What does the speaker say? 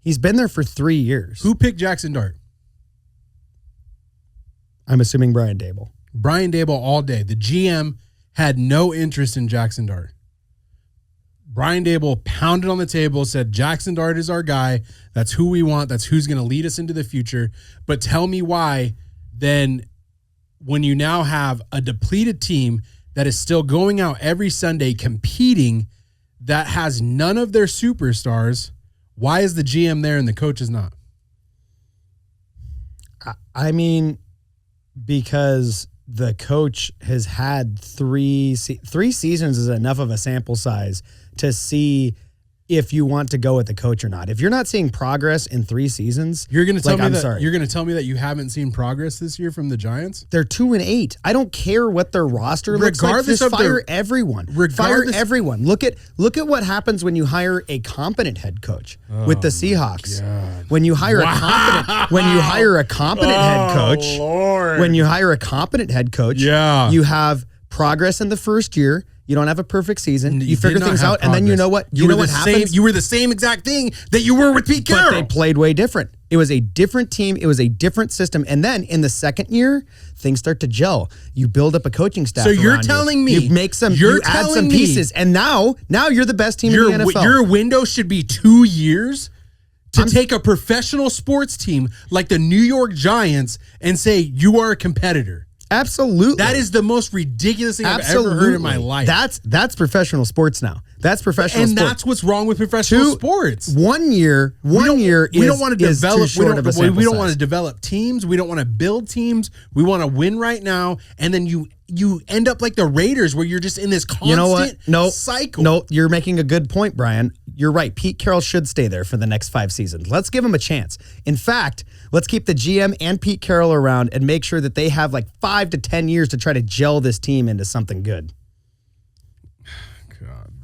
He's been there for 3 years. Who picked Jackson Dart? I'm assuming Brian Daboll. Brian Daboll all day. The GM had no interest in Jackson Dart. Brian Daboll pounded on the table, said Jackson Dart is our guy. That's who we want. That's who's going to lead us into the future. But tell me why then when you now have a depleted team that is still going out every Sunday competing that has none of their superstars, why is the GM there and the coach is not? I mean, because the coach has had three seasons is enough of a sample size to see if you want to go with the coach or not. If you're not seeing progress in 3 seasons, you're going to tell me you're going to tell me that you haven't seen progress this year from the Giants? They're 2-8. I don't care what their roster looks like. Just fire everyone. Fire everyone. Look at what happens when you hire a competent head coach with the Seahawks. When you hire a competent head coach, you have progress in the first year. You don't have a perfect season. You figure things out, and then you know what? You know what happens? You were the same exact thing that you were with Pete Carroll. But they played way different. It was a different team. It was a different system. And then in the second year, things start to gel. You build up a coaching staff. So you're telling me you add some pieces, and now you're the best team in the NFL. Your window should be 2 years to take a professional sports team like the New York Giants and say you are a competitor. Absolutely. That is the most ridiculous thing I've ever heard in my life. That's professional sports now. That's professional sports. And that's what's wrong with professional sports. 1 year we don't want to develop we don't want to develop teams. We don't want to build teams. We want to win right now. And then you end up like the Raiders where you're just in this constant cycle. No, you're making a good point, Brian. You're right. Pete Carroll should stay there for the next 5 seasons. Let's give him a chance. In fact, let's keep the GM and Pete Carroll around and make sure that they have like 5 to 10 years to try to gel this team into something good.